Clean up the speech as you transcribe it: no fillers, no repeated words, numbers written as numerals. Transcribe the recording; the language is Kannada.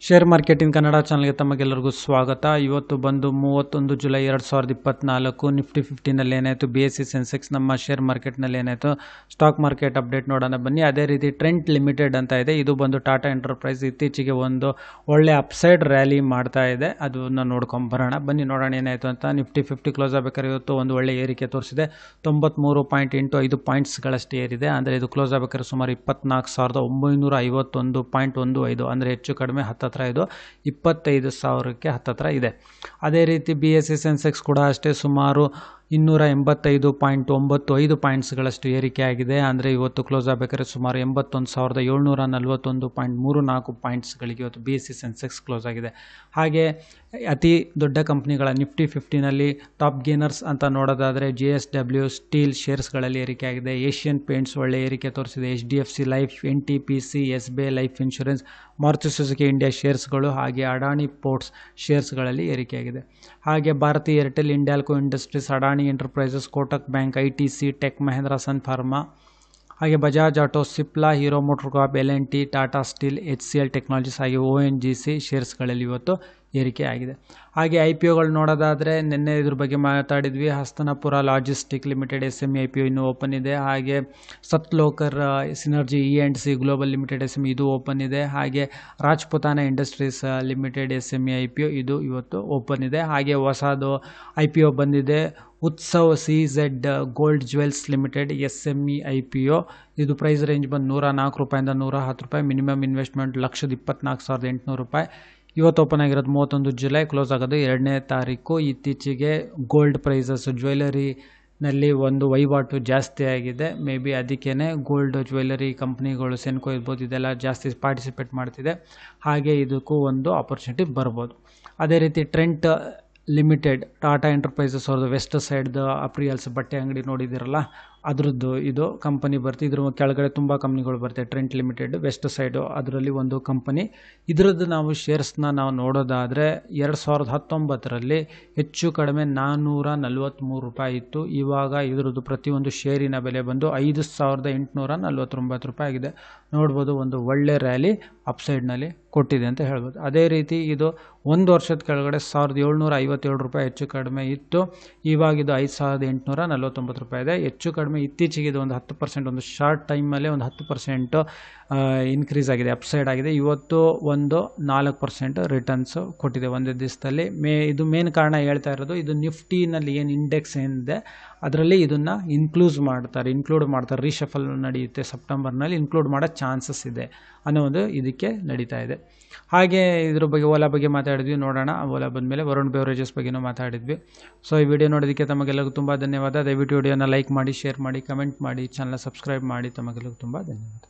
ಶೇರ್ ಮಾರ್ಕೆಟಿಂಗ್ ಕನ್ನಡ ಚಾನಲ್ಗೆ ತಮಗೆಲ್ಲರಿಗೂ ಸ್ವಾಗತ. ಇವತ್ತು ಬಂದು 31 ಜುಲೈ 2024 ನಿಫ್ಟಿ 50ನಲ್ಲಿ ಏನಾಯಿತು, BSE ಸೆನ್ಸೆಕ್ಸ್ ನಮ್ಮ ಶೇರ್ ಮಾರ್ಕೆಟ್ನಲ್ಲಿ ಏನಾಯಿತು, ಸ್ಟಾಕ್ ಮಾರ್ಕೆಟ್ ಅಪ್ಡೇಟ್ ನೋಡೋಣ ಬನ್ನಿ. ಅದೇ ರೀತಿ ಟ್ರೆಂಟ್ ಲಿಮಿಟೆಡ್ ಅಂತ ಇದೆ, ಇದು ಬಂದು ಟಾಟಾ ಎಂಟರ್ಪ್ರೈಸ್ ಇತ್ತೀಚೆಗೆ ಒಂದು ಒಳ್ಳೆ ಅಪ್ಸೈಡ್ ರ್ಯಾಲಿ ಮಾಡ್ತಾ ಇದೆ, ಅದನ್ನು ನೋಡ್ಕೊಂಬರೋಣ ಬನ್ನಿ. ನೋಡೋಣ ಏನಾಯಿತು ಅಂತ. ನಿಫ್ಟಿ 50 ಕ್ಲೋಸ್ ಆಗಬೇಕಾದ್ರೆ ಇವತ್ತು ಒಂದು ಒಳ್ಳೆ ಏರಿಕೆ ತೋರಿಸಿದೆ, 93.85 ಪಾಯಿಂಟ್ಸ್ಗಳಷ್ಟು ಏರಿದೆ. ಅಂದರೆ ಇದು ಕ್ಲೋಸ್ ಆಗಬೇಕಾದ್ರೆ ಸುಮಾರು 24,951.15 ಅಂದರೆ ಹೆಚ್ಚು ಕಡಿಮೆ ಹತ್ತತ್ರ ಇದು 25,000ಕ್ಕೆ ಹತ್ತತ್ರ ಇದೆ. ಅದೇ ರೀತಿ BSE ಸೆನ್ಸೆಕ್ಸ್ ಕೂಡ ಅಷ್ಟೇ ಸುಮಾರು 285.95 ಪಾಯಿಂಟ್ಸ್ಗಳಷ್ಟು ಏರಿಕೆ ಆಗಿದೆ. ಅಂದರೆ ಇವತ್ತು ಕ್ಲೋಸ್ ಆಗಬೇಕಾದ್ರೆ ಸುಮಾರು 81,741.34 ಪಾಯಿಂಟ್ಸ್ಗಳಿಗೆ ಇವತ್ತು BSE ಸೆನ್ಸೆಕ್ಸ್ ಕ್ಲೋಸ್ ಆಗಿದೆ. ಹಾಗೆ ಅತಿ ದೊಡ್ಡ ಕಂಪ್ನಿಗಳ ನಿಫ್ಟಿ 50ನಲ್ಲಿ ಟಾಪ್ ಗೇನರ್ಸ್ ಅಂತ ನೋಡೋದಾದರೆ JSW ಸ್ಟೀಲ್ ಶೇರ್ಸ್ಗಳಲ್ಲಿ ಏರಿಕೆ ಆಗಿದೆ, ಏಷ್ಯನ್ ಪೇಂಟ್ಸ್ ಒಳ್ಳೆ ಏರಿಕೆ ತೋರಿಸಿದೆ, HDFC Life, NTPC, SBI Life Insurance, Maruti Suzuki India ಶೇರ್ಸ್ಗಳು, ಹಾಗೆ ಅಡಾನಿ ಪೋರ್ಟ್ಸ್ ಶೇರ್ಸ್ಗಳಲ್ಲಿ ಏರಿಕೆಯಾಗಿದೆ. ಹಾಗೆ ಭಾರತಿ ಏರ್ಟೆಲ್, ಇಂಡ್ಯಾಲ್ಕೋ ಇಂಡಸ್ಟ್ರೀಸ್, ಅಡಾನಿ ಎಂಟರ್ಪ್ರೈಸಸ್, ಕೋಟಕ್ ಬ್ಯಾಂಕ್, ITC, ಟೆಕ್ ಮಹೇಂದ್ರ, ಸನ್ ಫಾರ್ಮಾ, ಹಾಗೆ Bajaj Auto, Cipla, Hero MotoCorp, L&T, Tata Steel, HCL technologies, ಹಾಗೆ ONGC ಶೇರ್ಸ್ಗಳಲ್ಲಿ ಇವತ್ತು ಏರಿಕೆ ಆಗಿದೆ. ಹಾಗೆ IPOಗಳು ನೋಡೋದಾದರೆ ನಿನ್ನೆ ಇದ್ರ ಬಗ್ಗೆ ಮಾತಾಡಿದ್ವಿ. ಹಸ್ತನಪುರ ಲಾಜಿಸ್ಟಿಕ್ ಲಿಮಿಟೆಡ್ SME IPO ಇನ್ನೂ ಓಪನ್ ಇದೆ. ಹಾಗೆ ಸತ್ಲೋಕರ್ ಸಿನರ್ಜಿ E&C ಗ್ಲೋಬಲ್ ಲಿಮಿಟೆಡ್ SME ಇದು ಓಪನ್ ಇದೆ. ಹಾಗೆ ರಾಜ್ಪುತಾನ ಇಂಡಸ್ಟ್ರೀಸ್ ಲಿಮಿಟೆಡ್ SME IPO ಇದು ಇವತ್ತು ಓಪನ್ ಇದೆ. ಹಾಗೆ ಹೊಸದು IPO ಬಂದಿದೆ, Utsav CZ gold jewels limited SME IPO. ಇದು ಪ್ರೈಸ್ ರೇಂಜ್ ಬಂದು 104 ರೂಪಾಯಿಂದ 110 ರೂಪಾಯಿ, ಮಿನಿಮಮ್ ಇನ್ವೆಸ್ಟ್ಮೆಂಟ್ 124,800 ರೂಪಾಯಿ. ಇವತ್ತು ಓಪನ್ ಆಗಿರೋದು 31 ಜುಲೈ, ಕ್ಲೋಸ್ ಆಗೋದು 2ನೇ ತಾರೀಕು. ಇತ್ತೀಚೆಗೆ ಗೋಲ್ಡ್ ಪ್ರೈಸಸ್ ಜ್ಯುವೆಲರಿನಲ್ಲಿ ಒಂದು ವಹಿವಾಟು ಜಾಸ್ತಿ ಆಗಿದೆ, ಮೇ ಬಿ ಅದಕ್ಕೇ ಗೋಲ್ಡ್ ಜ್ಯುವೆಲರಿ ಕಂಪ್ನಿಗಳು ಸೆನ್ಕೋ ಇರ್ಬೋದು ಇದೆಲ್ಲ ಜಾಸ್ತಿ ಪಾರ್ಟಿಸಿಪೇಟ್ ಮಾಡ್ತಿದೆ. ಹಾಗೆ ಇದಕ್ಕೂ ಒಂದು ಆಪರ್ಚುನಿಟಿ ಬರ್ಬೋದು. ಅದೇ ರೀತಿ ಟ್ರೆಂಟ್ ಲಿಮಿಟೆಡ್ ಟಾಟಾ ಎಂಟರ್ಪ್ರೈಸಸ್ ಅವ್ರದ್ದು ವೆಸ್ಟ್ ಸೈಡ್ದು ಅಪ್ರಿಯಲ್ಸ್ ಬಟ್ಟೆ ಅಂಗಡಿ ನೋಡಿದಿರಲ್ಲ, ಅದರದ್ದು ಇದು ಕಂಪನಿ ಬರ್ತೀವಿ. ಇದ್ರ ಕೆಳಗಡೆ ತುಂಬ ಕಂಪ್ನಿಗಳು ಬರ್ತವೆ. ಟ್ರೆಂಟ್ ಲಿಮಿಟೆಡ್ ವೆಸ್ಟ್ ಸೈಡು ಅದರಲ್ಲಿ ಒಂದು ಕಂಪನಿ. ಇದರದ್ದು ನಾವು ಶೇರ್ಸ್ನ ನಾವು ನೋಡೋದಾದರೆ 2019ರಲ್ಲಿ ಹೆಚ್ಚು ಕಡಿಮೆ 443 ರೂಪಾಯಿ ಇತ್ತು. ಇವಾಗ ಇದರದ್ದು ಪ್ರತಿಯೊಂದು ಶೇರಿನ ಬೆಲೆ ಬಂದು 5,849 ರೂಪಾಯಿ ಆಗಿದೆ. ನೋಡ್ಬೋದು, ಒಂದು ಒಳ್ಳೆ ರ್ಯಾಲಿ ಅಪ್ಸೈಡ್ನಲ್ಲಿ ಕೊಟ್ಟಿದೆ ಅಂತ ಹೇಳ್ಬೋದು. ಅದೇ ರೀತಿ ಇದು ಒಂದು ವರ್ಷದ ಕೆಳಗಡೆ 1,757 ರೂಪಾಯಿ ಹೆಚ್ಚು ಕಡಿಮೆ ಇತ್ತು. ಇವಾಗ ಇದು 5,849 ರೂಪಾಯಿ ಇದೆ. ಹೆಚ್ಚು ಕಡಿಮೆ ಇತ್ತೀಚೆಗೆ ಇದು ಒಂದು 10%, ಒಂದು ಶಾರ್ಟ್ ಟೈಮಲ್ಲೇ ಒಂದು 10% ಇನ್ಕ್ರೀಸ್ ಆಗಿದೆ, ಅಪ್ಸೈಡ್ ಆಗಿದೆ. ಇವತ್ತು ಒಂದು 4% ರಿಟರ್ನ್ಸ್ ಕೊಟ್ಟಿದೆ ಒಂದೇ ದಿವಸದಲ್ಲಿ. ಇದು ಮೇನ್ ಕಾರಣ ಹೇಳ್ತಾ ಇರೋದು, ಇದು ನಿಫ್ಟಿನಲ್ಲಿ ಏನು ಇಂಡೆಕ್ಸ್ ಏನಿದೆ ಅದರಲ್ಲಿ ಇದನ್ನು ಇನ್ಕ್ಲೂಡ್ ಮಾಡ್ತಾರೆ. ರೀಶಫಲ್ ನಡೆಯುತ್ತೆ ಸೆಪ್ಟೆಂಬರ್ನಲ್ಲಿ, ಇನ್ಕ್ಲೂಡ್ ಮಾಡೋ ಚಾನ್ಸಸ್ ಇದೆ ಅನ್ನೋದು ಇದಕ್ಕೆ ನಡೀತಾ ಇದೆ. ಹಾಗೆ ಇದ್ರ ಬಗ್ಗೆ ಓಲಾ ಬಗ್ಗೆ ಮಾತಾಡಿದ್ವಿ. ನೋಡೋಣ ಓಲಾ ಬಂದಮೇಲೆ ವರುಣ್ ಬೆವರೇಜಸ್ ಬಗ್ಗೆನೂ ಮಾತಾಡಿದ್ವಿ. ಸೊ ಈ ವಿಡಿಯೋ ನೋಡೋದಕ್ಕೆ ತಮಗೆಲ್ಲರಿಗೂ ತುಂಬ ಧನ್ಯವಾದ. ದಯವಿಟ್ಟು ವಿಡಿಯೋನ ಲೈಕ್ ಮಾಡಿ, ಶೇರ್ ಮಾಡಿ, ಕಮೆಂಟ್ ಮಾಡಿ, ಚಾನಲ್ ಸಬ್ಸ್ಕ್ರೈಬ್ ಮಾಡಿ. ತಮಗೆಲ್ಲರಿಗೂ ತುಂಬ ಧನ್ಯವಾದ.